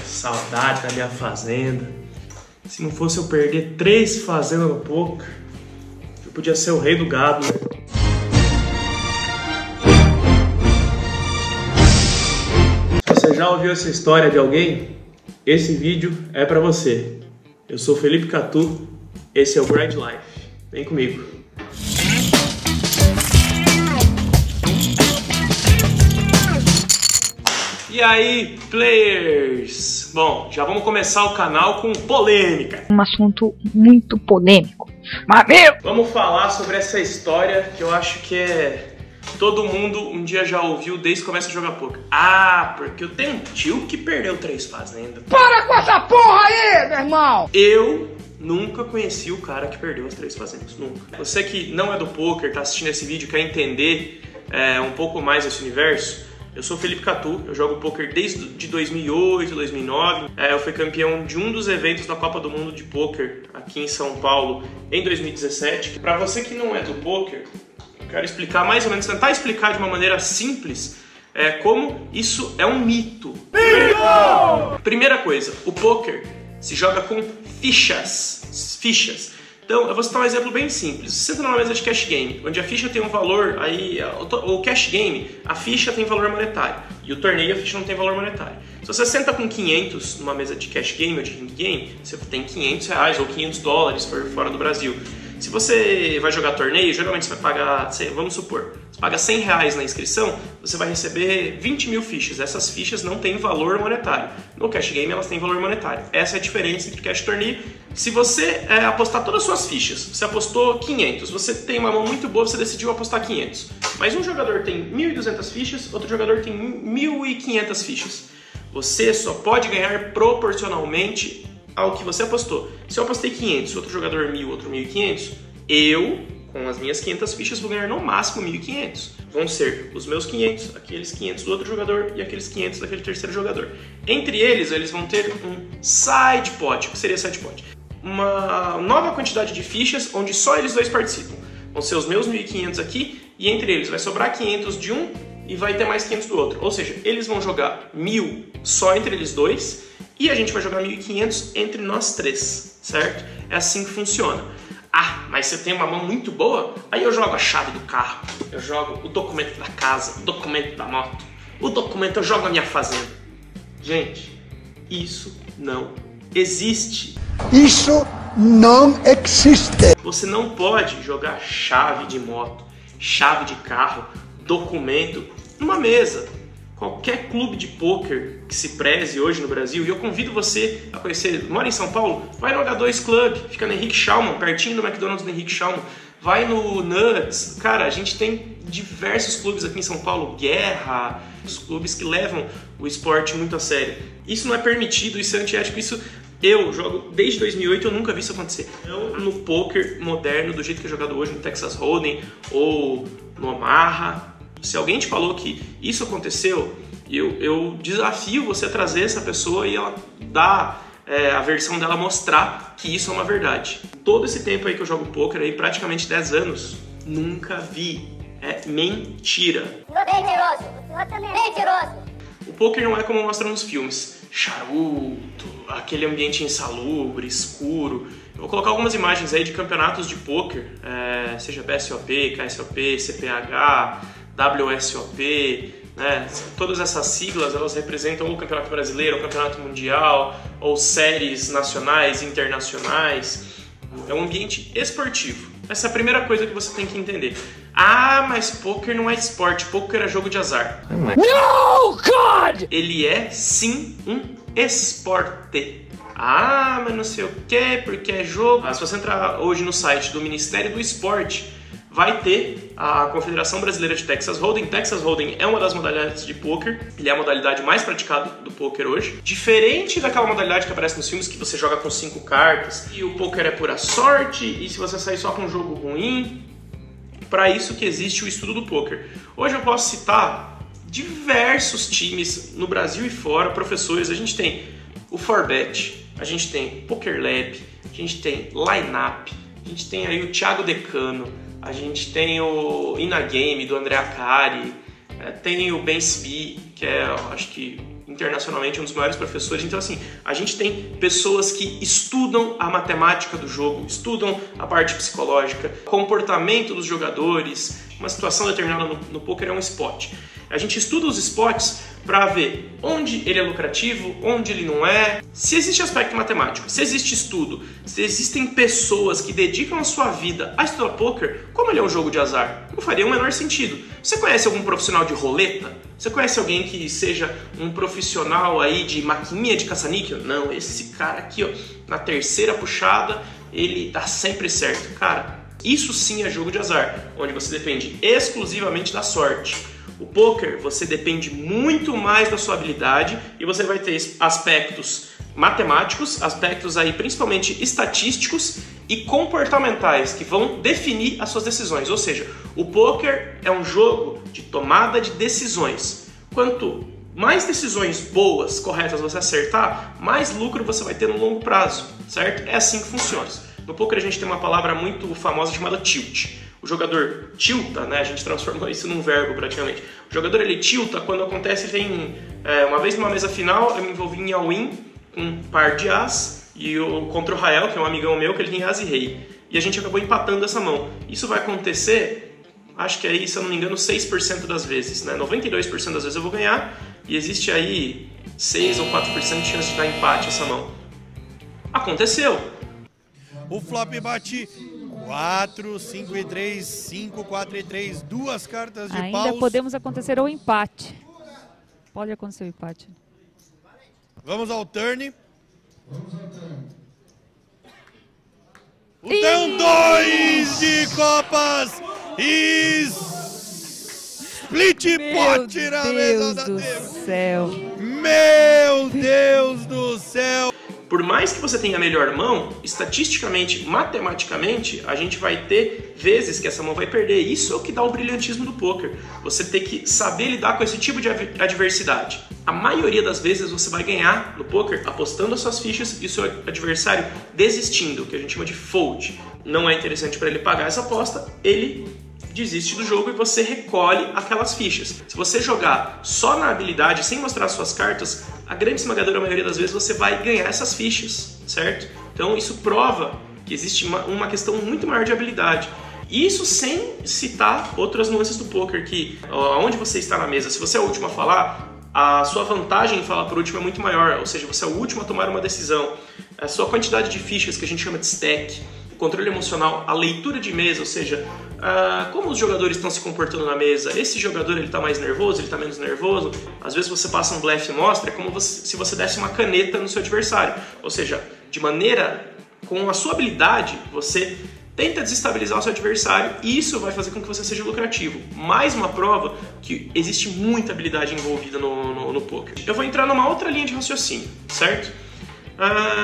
Saudade da minha fazenda. Se não fosse eu perder 3 fazendas no poker, eu podia ser o rei do gado, né? Você já ouviu essa história de alguém? Esse vídeo é pra você. Eu sou Felipe Catu, esse é o Grind Life. Vem comigo. E aí, players? Bom, já vamos começar o canal com polêmica. Um assunto muito polêmico. Mas meu! Vamos falar sobre essa história que eu acho que todo mundo um dia já ouviu desde que começa a jogar poker. Ah, porque eu tenho um tio que perdeu 3 fazendas. Para com essa porra aí, meu irmão! Eu nunca conheci o cara que perdeu as 3 fazendas, nunca. Você que não é do poker, tá assistindo esse vídeo, quer entender um pouco mais desse universo, eu sou Felipe Catu, eu jogo poker desde 2008, 2009. Eu fui campeão de um dos eventos da Copa do Mundo de Poker aqui em São Paulo em 2017. Para você que não é do poker, eu quero explicar mais ou menos, tentar explicar de uma maneira simples como isso é um mito. Primeira coisa, o poker se joga com fichas. Então, eu vou citar um exemplo bem simples. Você entra numa mesa de cash game, onde a ficha tem um valor, aí o cash game, a ficha tem valor monetário, e o torneio a ficha não tem valor monetário. Se você senta com 500 numa mesa de cash game ou de ring game, você tem 500 reais ou 500 dólares por fora do Brasil. Se você vai jogar torneio, geralmente você vai pagar, vamos supor, você paga 100 reais na inscrição, você vai receber 20 mil fichas. Essas fichas não têm valor monetário. No cash game elas têm valor monetário. Essa é a diferença entre cash e torneio. Se você apostar todas as suas fichas, você apostou 500, você tem uma mão muito boa, você decidiu apostar 500. Mas um jogador tem 1.200 fichas, outro jogador tem 1.500 fichas. Você só pode ganhar proporcionalmente ao que você apostou. Se eu apostei 500, outro jogador 1.000, outro 1.500, eu, com as minhas 500 fichas, vou ganhar no máximo 1.500. Vão ser os meus 500, aqueles 500 do outro jogador e aqueles 500 daquele terceiro jogador. Entre eles vão ter um side pot. O que seria side pot? Uma nova quantidade de fichas onde só eles dois participam. Vão ser os meus 1.500 aqui e entre eles vai sobrar 500 de um e vai ter mais 500 do outro. Ou seja, eles vão jogar 1.000 só entre eles dois e a gente vai jogar 1.500 entre nós 3, certo? É assim que funciona. Ah, mas você tem uma mão muito boa? Aí eu jogo a chave do carro, eu jogo o documento da casa, o documento da moto, o documento, eu jogo a minha fazenda. Gente, isso não existe. Isso não existe. Você não pode jogar chave de moto, chave de carro, documento numa mesa. Qualquer clube de poker que se preze hoje no Brasil, e eu convido você a conhecer, mora em São Paulo, vai no H2 Club, fica no Henrique Schaumann, pertinho do McDonald's do Henrique Schaumann, vai no Nuts. Cara, a gente tem diversos clubes aqui em São Paulo, Guerra, os clubes que levam o esporte muito a sério. Isso não é permitido, isso é antiético, isso eu jogo desde 2008, eu nunca vi isso acontecer. Eu, no poker moderno, do jeito que é jogado hoje no Texas Hold'em ou no Omaha, se alguém te falou que isso aconteceu, eu desafio você a trazer essa pessoa e ela dar a versão dela, mostrar que isso é uma verdade. Todo esse tempo aí que eu jogo poker, aí, praticamente 10 anos, nunca vi. É mentira. Mentiroso. O poker não é como mostra nos filmes. Charuto, aquele ambiente insalubre, escuro. Eu vou colocar algumas imagens aí de campeonatos de poker, seja BSOP, KSOP, CPH, WSOP, né? Todas essas siglas, elas representam ou o Campeonato Brasileiro, ou o Campeonato Mundial, ou séries nacionais, internacionais. É um ambiente esportivo. Essa é a primeira coisa que você tem que entender. Ah, mas poker não é esporte, poker é jogo de azar. No, God! Ele é sim um esporte. Ah, mas não sei o que, porque é jogo. Se você entrar hoje no site do Ministério do Esporte, vai ter a Confederação Brasileira de Texas Hold'em. Texas Hold'em é uma das modalidades de poker, ele é a modalidade mais praticada do poker hoje. Diferente daquela modalidade que aparece nos filmes, que você joga com 5 cartas, e o poker é pura sorte, e se você sair só com um jogo ruim, para isso que existe o estudo do poker. Hoje eu posso citar diversos times no Brasil e fora, professores. A gente tem o 4Bet, a gente tem Poker Lab, a gente tem Lineup, a gente tem aí o Thiago Decano, a gente tem o Inagame do André Akari, tem o Ben Spi, que é, acho que internacionalmente um dos maiores professores. Então assim, a gente tem pessoas que estudam a matemática do jogo, estudam a parte psicológica, comportamento dos jogadores. Uma situação determinada no poker é um spot. A gente estuda os spots para ver onde ele é lucrativo, onde ele não é, se existe aspecto matemático, se existe estudo, se existem pessoas que dedicam a sua vida a estudar poker. Como ele é um jogo de azar, não faria o menor sentido. Você conhece algum profissional de roleta? Você conhece alguém que seja um profissional aí de maquininha de caça-níquel? Não, esse cara aqui, ó, na terceira puxada, ele dá sempre certo. Cara, isso sim é jogo de azar, onde você depende exclusivamente da sorte. O poker, você depende muito mais da sua habilidade e você vai ter aspectos matemáticos, aspectos aí principalmente estatísticos e comportamentais que vão definir as suas decisões. Ou seja, o poker é um jogo de tomada de decisões. Quanto mais decisões boas, corretas você acertar, mais lucro você vai ter no longo prazo, certo? É assim que funciona. No poker a gente tem uma palavra muito famosa chamada tilt. O jogador tilta, né? A gente transformou isso num verbo praticamente. O jogador ele tilta quando acontece, tem uma vez numa mesa final, eu me envolvi em all-in com um par de as e contra o Rael, que é um amigão meu, que ele tem as e rei. E a gente acabou empatando essa mão. Isso vai acontecer, acho que aí, se eu não me engano, 6% das vezes, né? 92% das vezes eu vou ganhar e existe aí 6 ou 4% de chance de dar empate essa mão. Aconteceu. O flop bate 4, 5 e 3, 5, 4 e 3, duas cartas de paus. Ainda podemos acontecer o empate. Pode acontecer o empate. Vamos ao turn. Então, 2 de copas e split pot na mesa da Deus do céu. Meu Deus do céu. Por mais que você tenha a melhor mão, estatisticamente, matematicamente, a gente vai ter vezes que essa mão vai perder. Isso é o que dá o brilhantismo do poker. Você tem que saber lidar com esse tipo de adversidade. A maioria das vezes você vai ganhar no poker apostando as suas fichas e o seu adversário desistindo, que a gente chama de fold. Não é interessante para ele pagar essa aposta, ele desiste do jogo e você recolhe aquelas fichas. Se você jogar só na habilidade, sem mostrar suas cartas, a grande esmagadora maioria das vezes você vai ganhar essas fichas, certo? Então isso prova que existe uma questão muito maior de habilidade. Isso sem citar outras nuances do poker, que onde você está na mesa, se você é o último a falar, a sua vantagem em falar por último é muito maior, ou seja, você é o último a tomar uma decisão. A sua quantidade de fichas, que a gente chama de stack, o controle emocional, a leitura de mesa, ou seja, como os jogadores estão se comportando na mesa, esse jogador ele está mais nervoso, ele está menos nervoso, às vezes você passa um blefe e mostra, é como se você desse uma caneta no seu adversário, ou seja, de maneira, com a sua habilidade, você tenta desestabilizar o seu adversário e isso vai fazer com que você seja lucrativo. Mais uma prova que existe muita habilidade envolvida no poker. Eu vou entrar numa outra linha de raciocínio, certo?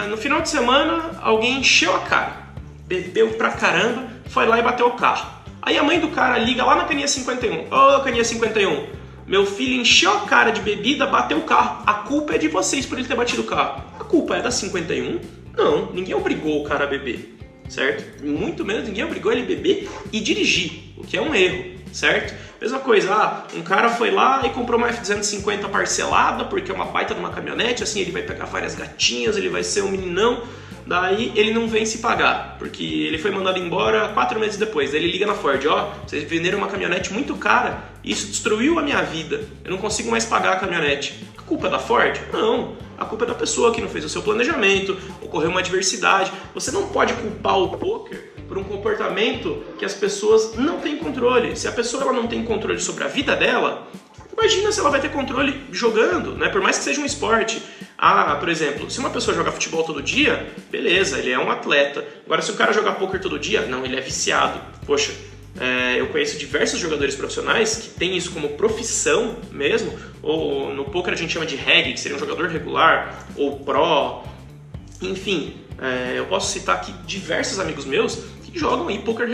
No final de semana, alguém encheu a cara, bebeu pra caramba, foi lá e bateu o carro. Aí a mãe do cara liga lá na caninha 51. Ô, caninha 51, meu filho encheu a cara de bebida, bateu o carro. A culpa é de vocês por ele ter batido o carro. A culpa é da 51? Não, ninguém obrigou o cara a beber, certo? Muito menos ninguém obrigou ele a beber e dirigir, o que é um erro, certo? Mesma coisa, um cara foi lá e comprou uma F-250 parcelada porque é uma baita de uma caminhonete, assim ele vai pegar várias gatinhas, ele vai ser um meninão. Daí ele não vem se pagar, porque ele foi mandado embora 4 meses depois. Daí ele liga na Ford, vocês venderam uma caminhonete muito cara, isso destruiu a minha vida, eu não consigo mais pagar a caminhonete. A culpa é da Ford? Não, a culpa é da pessoa que não fez o seu planejamento, ocorreu uma adversidade. Você não pode culpar o poker por um comportamento que as pessoas não têm controle. Se a pessoa ela não tem controle sobre a vida dela, imagina se ela vai ter controle jogando, né? Por mais que seja um esporte. Por exemplo, se uma pessoa joga futebol todo dia, beleza, ele é um atleta. Agora, se o cara joga poker todo dia, não, ele é viciado. Poxa, eu conheço diversos jogadores profissionais que têm isso como profissão mesmo, ou no poker a gente chama de reg, que seria um jogador regular, ou pro, enfim. Eu posso citar aqui diversos amigos meus que jogam aí poker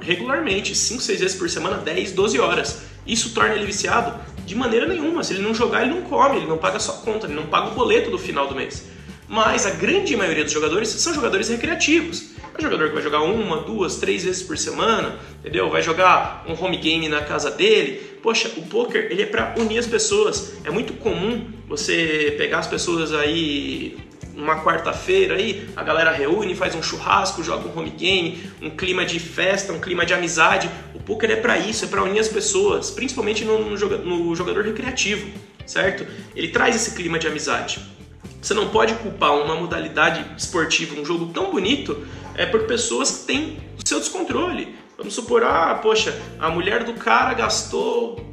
regularmente, 5, 6 vezes por semana, 10, 12 horas. Isso torna ele viciado? De maneira nenhuma. Se ele não jogar, ele não come, ele não paga a sua conta, ele não paga o boleto do final do mês. Mas a grande maioria dos jogadores são jogadores recreativos. É um jogador que vai jogar 1, 2, 3 vezes por semana, entendeu? Vai jogar um home game na casa dele. Poxa, o poker, ele é para unir as pessoas. É muito comum você pegar as pessoas aí numa quarta-feira aí, a galera reúne, faz um churrasco, joga um home game, um clima de festa, um clima de amizade. O poker é para isso, é para unir as pessoas, principalmente no jogador recreativo, certo? Ele traz esse clima de amizade. Você não pode culpar uma modalidade esportiva, um jogo tão bonito, por pessoas que têm o seu descontrole. Vamos supor, poxa, a mulher do cara gastou,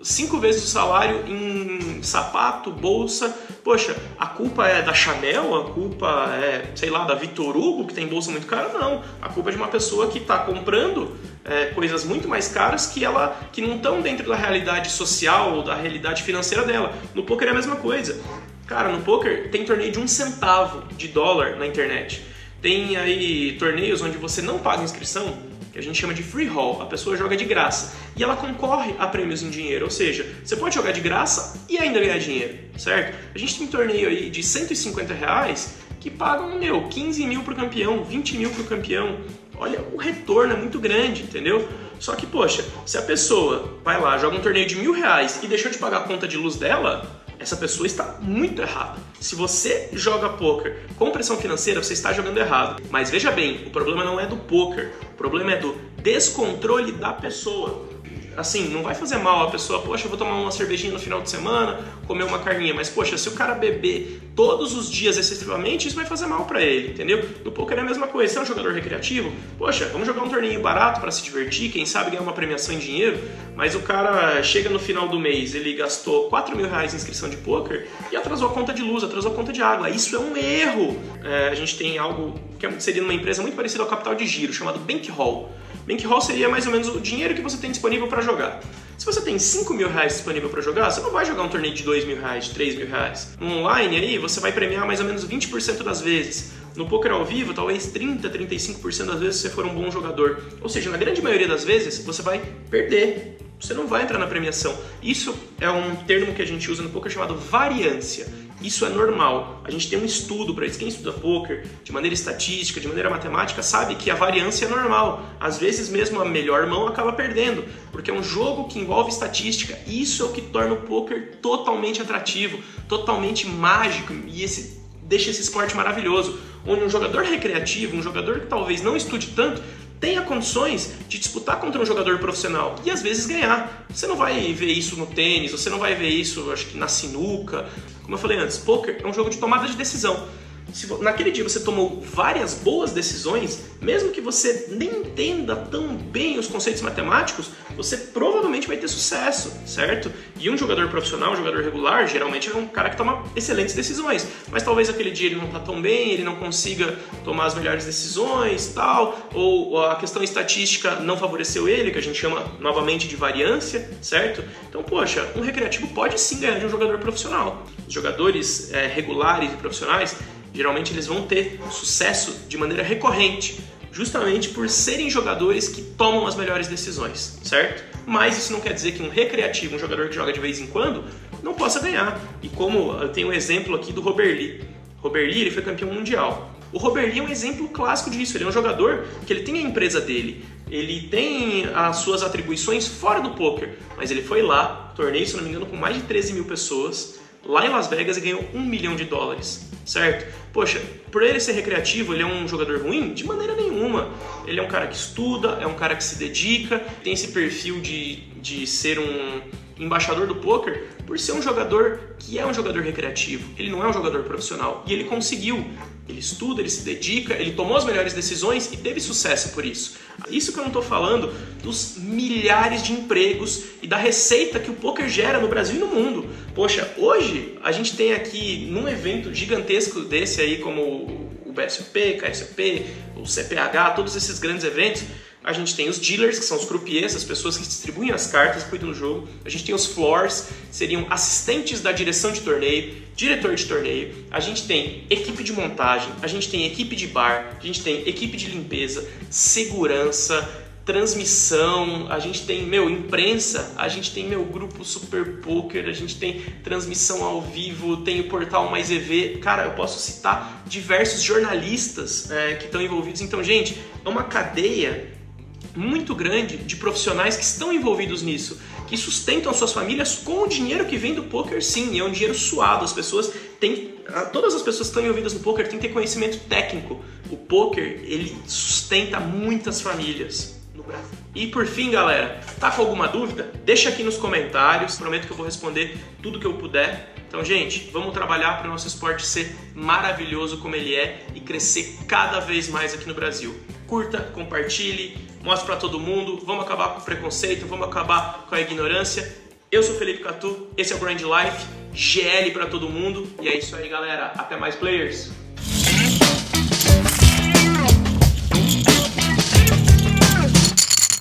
5 vezes o salário em sapato, bolsa. Poxa, a culpa é da Chanel? A culpa é, sei lá, da Vitor Hugo, que tem bolsa muito cara? Não. A culpa é de uma pessoa que está comprando coisas muito mais caras que não estão dentro da realidade social ou da realidade financeira dela. No poker é a mesma coisa. Cara, no poker tem torneio de $1 centavo na internet. Tem aí torneios onde você não paga inscrição, que a gente chama de free roll, a pessoa joga de graça e ela concorre a prêmios em dinheiro, ou seja, você pode jogar de graça e ainda ganhar dinheiro, certo? A gente tem torneio aí de R$150 que pagam, 15 mil pro campeão, 20 mil pro campeão. Olha, o retorno é muito grande, entendeu? Só que, poxa, se a pessoa vai lá, joga um torneio de R$1.000 e deixou de pagar a conta de luz dela, essa pessoa está muito errada. Se você joga poker com pressão financeira, você está jogando errado. Mas veja bem, o problema não é do poker, o problema é do descontrole da pessoa. Assim, não vai fazer mal a pessoa, poxa, eu vou tomar uma cervejinha no final de semana, comer uma carninha, mas poxa, se o cara beber todos os dias excessivamente, isso vai fazer mal pra ele, entendeu? No poker é a mesma coisa, você é um jogador recreativo, poxa, vamos jogar um torneio barato pra se divertir, quem sabe ganhar uma premiação em dinheiro, mas o cara chega no final do mês, ele gastou R$4.000 em inscrição de poker e atrasou a conta de luz, atrasou a conta de água, isso é um erro. A gente tem algo que seria uma empresa muito parecida ao capital de giro, chamado bankroll. Bankroll seria mais ou menos o dinheiro que você tem disponível para jogar. Se você tem R$5.000 disponível para jogar, você não vai jogar um torneio de R$2.000, de R$3.000. No online aí, você vai premiar mais ou menos 20% das vezes. No poker ao vivo, talvez 30%, 35% das vezes se você for um bom jogador. Ou seja, na grande maioria das vezes, você vai perder. Você não vai entrar na premiação. Isso é um termo que a gente usa no poker chamado variância. Isso é normal. A gente tem um estudo para isso. Quem estuda poker de maneira estatística, de maneira matemática, sabe que a variância é normal. Às vezes mesmo a melhor mão acaba perdendo, porque é um jogo que envolve estatística. Isso é o que torna o poker totalmente atrativo, totalmente mágico e deixa esse esporte maravilhoso. Onde um jogador recreativo, um jogador que talvez não estude tanto, tenha condições de disputar contra um jogador profissional e às vezes ganhar. Você não vai ver isso no tênis, você não vai ver isso, acho que na sinuca. Como eu falei antes, poker é um jogo de tomada de decisão. Se naquele dia você tomou várias boas decisões, mesmo que você nem entenda tão bem os conceitos matemáticos, você provavelmente vai ter sucesso, certo? E um jogador profissional, um jogador regular, geralmente é um cara que toma excelentes decisões, mas talvez aquele dia ele não está tão bem, ele não consiga tomar as melhores decisões, tal, ou a questão estatística não favoreceu ele, que a gente chama novamente de variância, certo? Então, poxa, um recreativo pode sim ganhar de um jogador profissional. Os jogadores regulares e profissionais, geralmente eles vão ter sucesso de maneira recorrente, justamente por serem jogadores que tomam as melhores decisões, certo? Mas isso não quer dizer que um recreativo, um jogador que joga de vez em quando, não possa ganhar. E como eu tenho um exemplo aqui do Robert Lee. Robert Lee, ele foi campeão mundial. O Robert Lee é um exemplo clássico disso. Ele é um jogador que ele tem a empresa dele, ele tem as suas atribuições fora do poker, mas ele foi lá, torneio, se não me engano, com mais de 13 mil pessoas, lá em Las Vegas, e ganhou $1 milhão, certo? Poxa, por ele ser recreativo, ele é um jogador ruim? De maneira nenhuma. Ele é um cara que estuda, é um cara que se dedica, tem esse perfil de ser um embaixador do poker por ser um jogador que é um jogador recreativo. Ele não é um jogador profissional. E ele conseguiu. Ele estuda, ele se dedica, ele tomou as melhores decisões e teve sucesso por isso. Isso que eu não estou falando dos milhares de empregos e da receita que o poker gera no Brasil e no mundo. Poxa, hoje a gente tem aqui num evento gigantesco desse aí, como o BSOP, KSOP, o CPH, todos esses grandes eventos, a gente tem os dealers, que são os croupiers, as pessoas que distribuem as cartas, cuidam do jogo. A gente tem os floors, seriam assistentes da direção de torneio, diretor de torneio. A gente tem equipe de montagem, a gente tem equipe de bar, a gente tem equipe de limpeza, segurança, transmissão, a gente tem, imprensa, a gente tem, grupo Super Poker, a gente tem transmissão ao vivo, tem o portal Mais EV, cara, eu posso citar diversos jornalistas que estão envolvidos. Então, gente, é uma cadeia muito grande de profissionais que estão envolvidos nisso, que sustentam suas famílias com o dinheiro que vem do poker, sim, e é um dinheiro suado. As pessoas todas as pessoas que estão envolvidas no poker têm que ter conhecimento técnico. O poker, ele sustenta muitas famílias no Brasil. E por fim, galera, tá com alguma dúvida? Deixa aqui nos comentários, prometo que eu vou responder tudo que eu puder. Então, gente, vamos trabalhar para o nosso esporte ser maravilhoso como ele é e crescer cada vez mais aqui no Brasil. Curta, compartilhe, mostre para todo mundo, vamos acabar com o preconceito, vamos acabar com a ignorância. Eu sou Felipe Catu, esse é o Grind Life, GL para todo mundo. E é isso aí, galera. Até mais, players!